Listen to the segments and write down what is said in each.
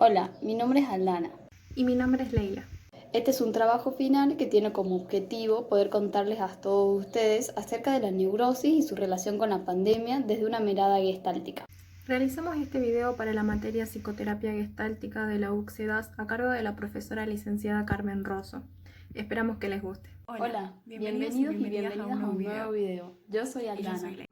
Hola, mi nombre es Aldana. Y mi nombre es Leila. Este es un trabajo final que tiene como objetivo poder contarles a todos ustedes acerca de la neurosis y su relación con la pandemia desde una mirada gestáltica. Realizamos este video para la materia Psicoterapia Gestáltica de la UCSEDAS a cargo de la profesora licenciada Carmen Rosso. Esperamos que les guste. Hola, bienvenidos y bienvenidas a un nuevo video. Yo soy Aldana.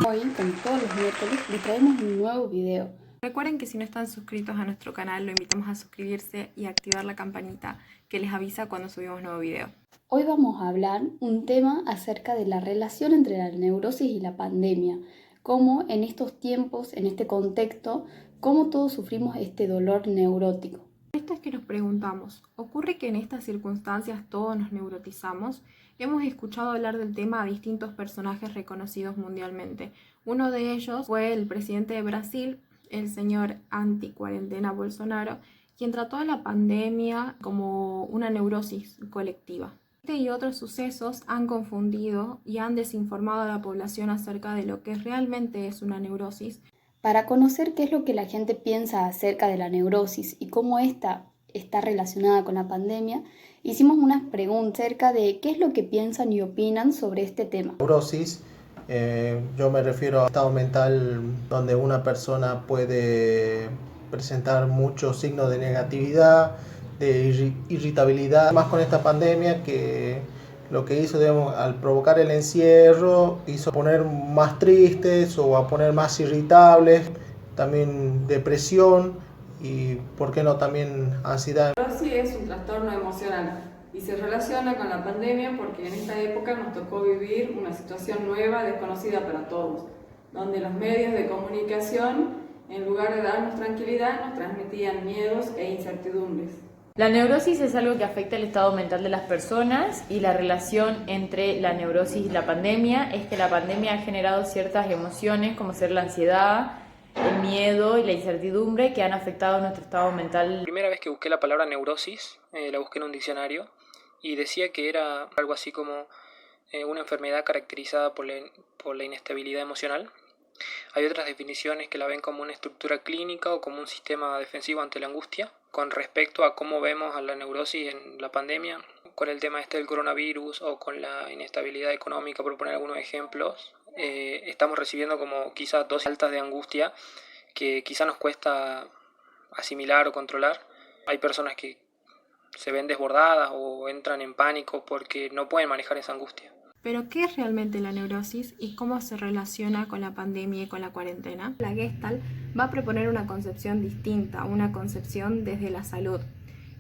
Hoy, como todos los miércoles, les traemos un nuevo video. Recuerden que si no están suscritos a nuestro canal, lo invitamos a suscribirse y activar la campanita que les avisa cuando subimos nuevo video. Hoy vamos a hablar un tema acerca de la relación entre la neurosis y la pandemia, cómo en estos tiempos, en este contexto, cómo todos sufrimos este dolor neurótico. Esto es que nos preguntamos, ¿ocurre que en estas circunstancias todos nos neurotizamos? Hemos escuchado hablar del tema a distintos personajes reconocidos mundialmente. Uno de ellos fue el presidente de Brasil, el señor anti-cuarentena Bolsonaro, quien trató a la pandemia como una neurosis colectiva. Este y otros sucesos han confundido y han desinformado a la población acerca de lo que realmente es una neurosis. Para conocer qué es lo que la gente piensa acerca de la neurosis y cómo esta está relacionada con la pandemia, hicimos unas preguntas acerca de qué es lo que piensan y opinan sobre este tema. Neurosis, yo me refiero a estado mental donde una persona puede presentar muchos signos de negatividad, de irritabilidad, más con esta pandemia que lo que hizo, digamos, al provocar el encierro, hizo poner más tristes o a poner más irritables, también depresión y, ¿por qué no?, también ansiedad. La neurosis es un trastorno emocional y se relaciona con la pandemia porque en esta época nos tocó vivir una situación nueva, desconocida para todos, donde los medios de comunicación, en lugar de darnos tranquilidad, nos transmitían miedos e incertidumbres. La neurosis es algo que afecta el estado mental de las personas y la relación entre la neurosis y la pandemia es que la pandemia ha generado ciertas emociones como ser la ansiedad, el miedo y la incertidumbre que han afectado nuestro estado mental. La primera vez que busqué la palabra neurosis, la busqué en un diccionario y decía que era algo así como una enfermedad caracterizada por la inestabilidad emocional. Hay otras definiciones que la ven como una estructura clínica o como un sistema defensivo ante la angustia. Con respecto a cómo vemos a la neurosis en la pandemia, con el tema del coronavirus o con la inestabilidad económica, por poner algunos ejemplos, estamos recibiendo como quizás dosis altas de angustia que quizás nos cuesta asimilar o controlar. Hay personas que se ven desbordadas o entran en pánico porque no pueden manejar esa angustia. Pero, ¿qué es realmente la neurosis y cómo se relaciona con la pandemia y con la cuarentena? La Gestalt va a proponer una concepción distinta, una concepción desde la salud,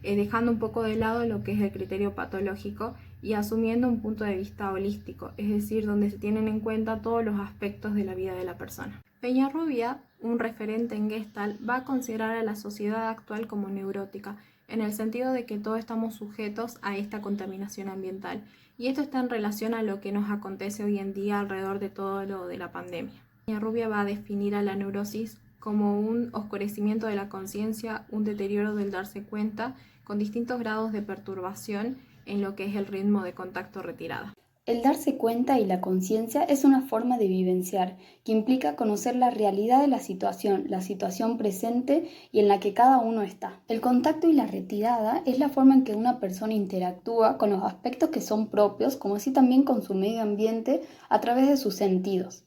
dejando un poco de lado lo que es el criterio patológico y asumiendo un punto de vista holístico, es decir, donde se tienen en cuenta todos los aspectos de la vida de la persona. Peñarrubia, un referente en Gestalt, va a considerar a la sociedad actual como neurótica, en el sentido de que todos estamos sujetos a esta contaminación ambiental. Y esto está en relación a lo que nos acontece hoy en día alrededor de todo lo de la pandemia. Peñarrubia va a definir a la neurosis como un oscurecimiento de la conciencia, un deterioro del darse cuenta, con distintos grados de perturbación en lo que es el ritmo de contacto retirada. El darse cuenta y la conciencia es una forma de vivenciar que implica conocer la realidad de la situación presente y en la que cada uno está. El contacto y la retirada es la forma en que una persona interactúa con los aspectos que son propios, como así también con su medio ambiente a través de sus sentidos.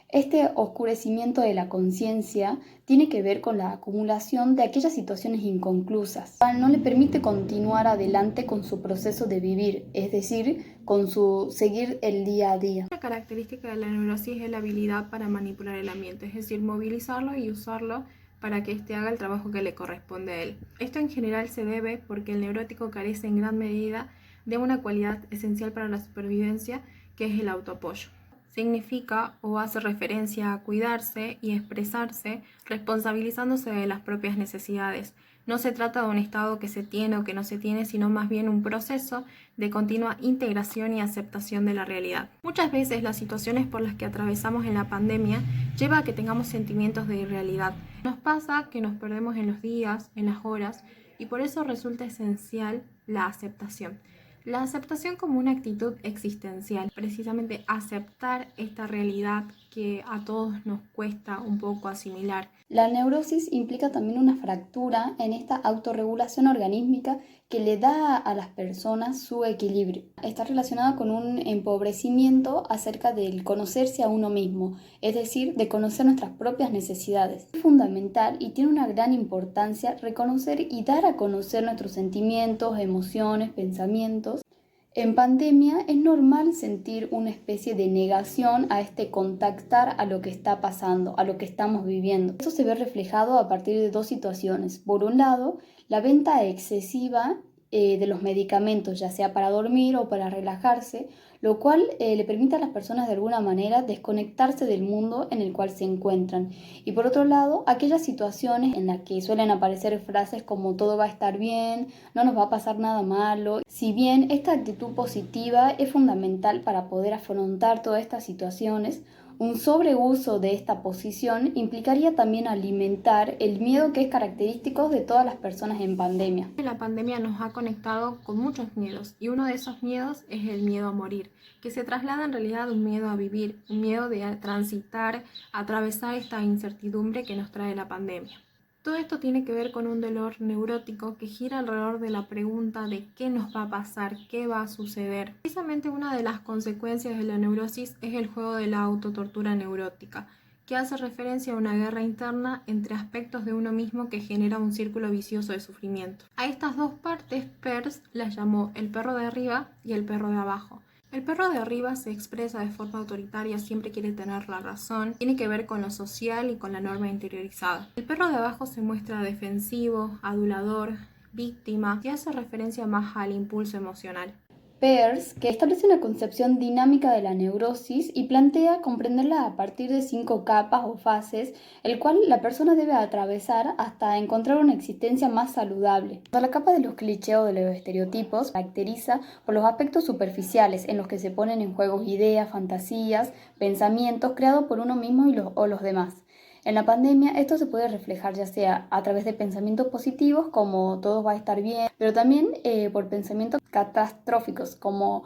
Este oscurecimiento de la conciencia tiene que ver con la acumulación de aquellas situaciones inconclusas. No le permite continuar adelante con su proceso de vivir, es decir, con su seguir el día a día. Otra característica de la neurosis es la habilidad para manipular el ambiente, es decir, movilizarlo y usarlo para que éste haga el trabajo que le corresponde a él. Esto en general se debe porque el neurótico carece en gran medida de una cualidad esencial para la supervivencia, que es el autoapoyo. Significa o hace referencia a cuidarse y expresarse responsabilizándose de las propias necesidades. No se trata de un estado que se tiene o que no se tiene, sino más bien un proceso de continua integración y aceptación de la realidad. Muchas veces las situaciones por las que atravesamos en la pandemia lleva a que tengamos sentimientos de irrealidad. Nos pasa que nos perdemos en los días, en las horas, y por eso resulta esencial la aceptación. La aceptación como una actitud existencial, precisamente aceptar esta realidad que a todos nos cuesta un poco asimilar. La neurosis implica también una fractura en esta autorregulación organísmica que le da a las personas su equilibrio. Está relacionada con un empobrecimiento acerca del conocerse a uno mismo, es decir, de conocer nuestras propias necesidades. Es fundamental y tiene una gran importancia reconocer y dar a conocer nuestros sentimientos, emociones, pensamientos. En pandemia es normal sentir una especie de negación a este contactar a lo que está pasando, a lo que estamos viviendo. Esto se ve reflejado a partir de dos situaciones. Por un lado, la venta excesiva de los medicamentos, ya sea para dormir o para relajarse, lo cual le permite a las personas de alguna manera desconectarse del mundo en el cual se encuentran. Y por otro lado, aquellas situaciones en las que suelen aparecer frases como todo va a estar bien, no nos va a pasar nada malo. Si bien esta actitud positiva es fundamental para poder afrontar todas estas situaciones, un sobreuso de esta posición implicaría también alimentar el miedo que es característico de todas las personas en pandemia. La pandemia nos ha conectado con muchos miedos y uno de esos miedos es el miedo a morir, que se traslada en realidad a un miedo a vivir, un miedo de transitar, atravesar esta incertidumbre que nos trae la pandemia. Todo esto tiene que ver con un dolor neurótico que gira alrededor de la pregunta de qué nos va a pasar, qué va a suceder. Precisamente una de las consecuencias de la neurosis es el juego de la autotortura neurótica, que hace referencia a una guerra interna entre aspectos de uno mismo que genera un círculo vicioso de sufrimiento. A estas dos partes Peirce las llamó el perro de arriba y el perro de abajo. El perro de arriba se expresa de forma autoritaria, siempre quiere tener la razón, tiene que ver con lo social y con la norma interiorizada. El perro de abajo se muestra defensivo, adulador, víctima y hace referencia más al impulso emocional. Peirce, que establece una concepción dinámica de la neurosis y plantea comprenderla a partir de 5 capas o fases, el cual la persona debe atravesar hasta encontrar una existencia más saludable. La capa de los clichés o de los estereotipos se caracteriza por los aspectos superficiales en los que se ponen en juego ideas, fantasías, pensamientos creados por uno mismo o los demás. En la pandemia esto se puede reflejar ya sea a través de pensamientos positivos como todo va a estar bien, pero también por pensamientos catastróficos como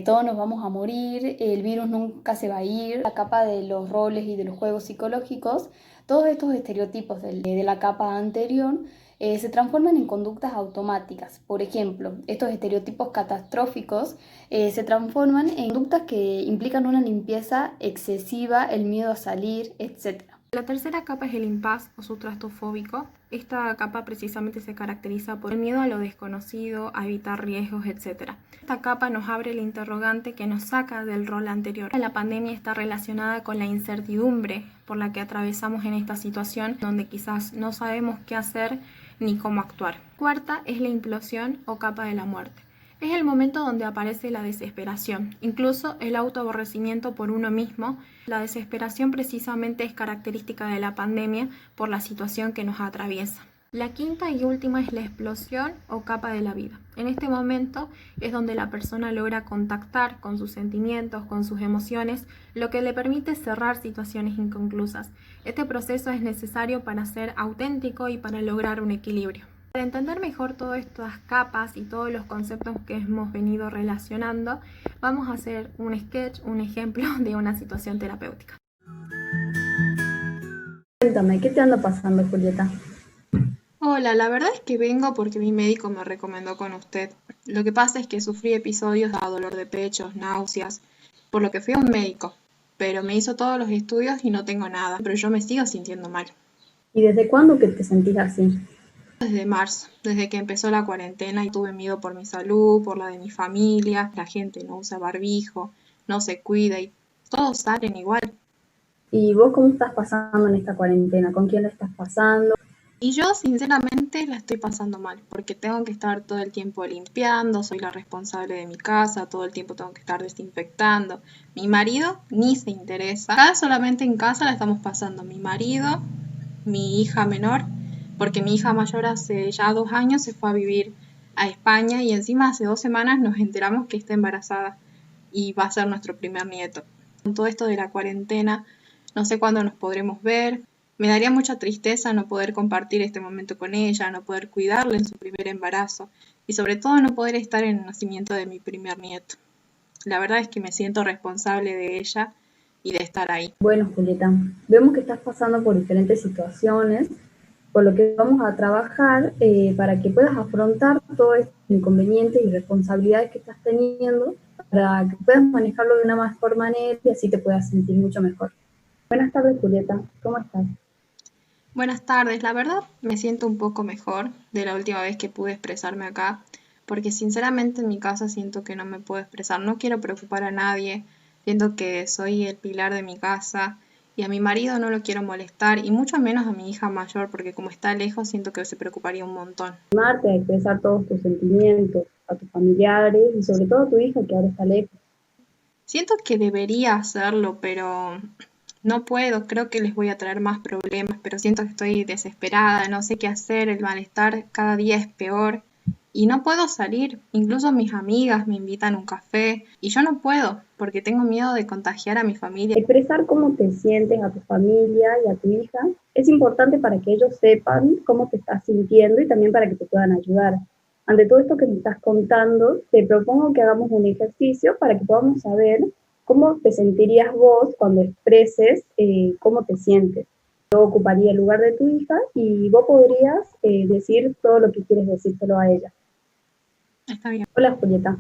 todos nos vamos a morir, el virus nunca se va a ir. La capa de los roles y de los juegos psicológicos, todos estos estereotipos de la capa anterior se transforman en conductas automáticas. Por ejemplo, estos estereotipos catastróficos se transforman en conductas que implican una limpieza excesiva, el miedo a salir, etc. La tercera capa es el impasse o sustrastofóbico. Esta capa precisamente se caracteriza por el miedo a lo desconocido, a evitar riesgos, etc. Esta capa nos abre el interrogante que nos saca del rol anterior. La pandemia está relacionada con la incertidumbre por la que atravesamos en esta situación, donde quizás no sabemos qué hacer ni cómo actuar. Cuarta es la implosión o capa de la muerte. Es el momento donde aparece la desesperación, incluso el autoaborrecimiento por uno mismo. La desesperación precisamente es característica de la pandemia por la situación que nos atraviesa. La quinta y última es la explosión o capa de la vida. En este momento es donde la persona logra contactar con sus sentimientos, con sus emociones, lo que le permite cerrar situaciones inconclusas. Este proceso es necesario para ser auténtico y para lograr un equilibrio. Para entender mejor todas estas capas y todos los conceptos que hemos venido relacionando, vamos a hacer un sketch, un ejemplo de una situación terapéutica. Cuéntame, ¿qué te anda pasando, Julieta? Hola, la verdad es que vengo porque mi médico me recomendó con usted. Lo que pasa es que sufrí episodios de dolor de pecho, náuseas, por lo que fui a un médico, pero me hizo todos los estudios y no tengo nada, pero yo me sigo sintiendo mal. ¿Y desde cuándo que te sentís así? Desde marzo, desde que empezó la cuarentena y tuve miedo por mi salud, por la de mi familia, la gente no usa barbijo, no se cuida y todos salen igual. ¿Y vos cómo estás pasando en esta cuarentena? ¿Con quién la estás pasando? Y yo sinceramente la estoy pasando mal, porque tengo que estar todo el tiempo limpiando, soy la responsable de mi casa, todo el tiempo tengo que estar desinfectando. Mi marido ni se interesa. Acá solamente en casa la estamos pasando mi marido, mi hija menor, porque mi hija mayor hace ya 2 años se fue a vivir a España y encima hace 2 semanas nos enteramos que está embarazada y va a ser nuestro primer nieto. Con todo esto de la cuarentena, no sé cuándo nos podremos ver. Me daría mucha tristeza no poder compartir este momento con ella, no poder cuidarla en su primer embarazo y sobre todo no poder estar en el nacimiento de mi primer nieto. La verdad es que me siento responsable de ella y de estar ahí. Bueno, Julieta, vemos que estás pasando por diferentes situaciones, por lo que vamos a trabajar para que puedas afrontar todos estos inconvenientes y responsabilidades que estás teniendo, para que puedas manejarlo de una mejor manera y así te puedas sentir mucho mejor. Buenas tardes, Julieta, ¿cómo estás? Buenas tardes, la verdad me siento un poco mejor de la última vez que pude expresarme acá, porque sinceramente en mi casa siento que no me puedo expresar, no quiero preocupar a nadie, siento que soy el pilar de mi casa y a mi marido no lo quiero molestar y mucho menos a mi hija mayor, porque como está lejos siento que se preocuparía un montón. Animarte a expresar todos tus sentimientos a tus familiares y sobre todo a tu hija que ahora está lejos. Siento que debería hacerlo, pero no puedo, creo que les voy a traer más problemas, pero siento que estoy desesperada, no sé qué hacer, el malestar cada día es peor y no puedo salir. Incluso mis amigas me invitan a un café y yo no puedo porque tengo miedo de contagiar a mi familia. Expresar cómo te sientes a tu familia y a tu hija es importante para que ellos sepan cómo te estás sintiendo y también para que te puedan ayudar. Ante todo esto que me estás contando, te propongo que hagamos un ejercicio para que podamos saber cómo te sentirías vos cuando expreses cómo te sientes. Yo ocuparía el lugar de tu hija y vos podrías decir todo lo que quieres decírselo a ella. Está bien. Hola, Julieta.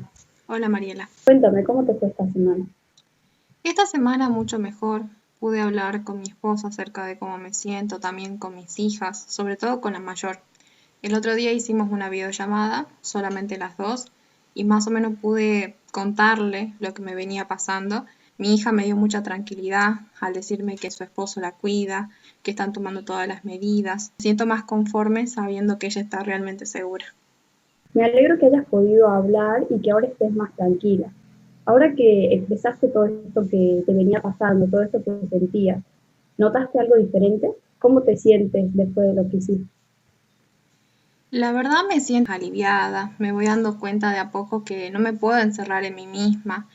Hola Mariela. Cuéntame, ¿cómo te fue esta semana? Esta semana mucho mejor. Pude hablar con mi esposo acerca de cómo me siento, también con mis hijas, sobre todo con la mayor. El otro día hicimos una videollamada, solamente las dos, y más o menos pude contarle lo que me venía pasando. Mi hija me dio mucha tranquilidad al decirme que su esposo la cuida, que están tomando todas las medidas. Me siento más conforme sabiendo que ella está realmente segura. Me alegro que hayas podido hablar y que ahora estés más tranquila. Ahora que expresaste todo esto que te venía pasando, todo esto que sentías, ¿notaste algo diferente? ¿Cómo te sientes después de lo que hiciste? La verdad me siento aliviada, me voy dando cuenta de a poco que no me puedo encerrar en mí misma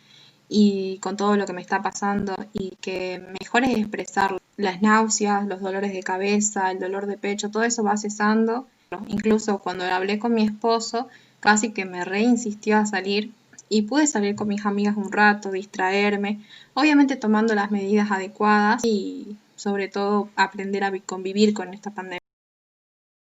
y con todo lo que me está pasando y que mejor es expresarlo. Las náuseas, los dolores de cabeza, el dolor de pecho, todo eso va cesando. Incluso cuando hablé con mi esposo, casi que me reinsistió a salir y pude salir con mis amigas un rato, distraerme, obviamente tomando las medidas adecuadas y sobre todo aprender a convivir con esta pandemia.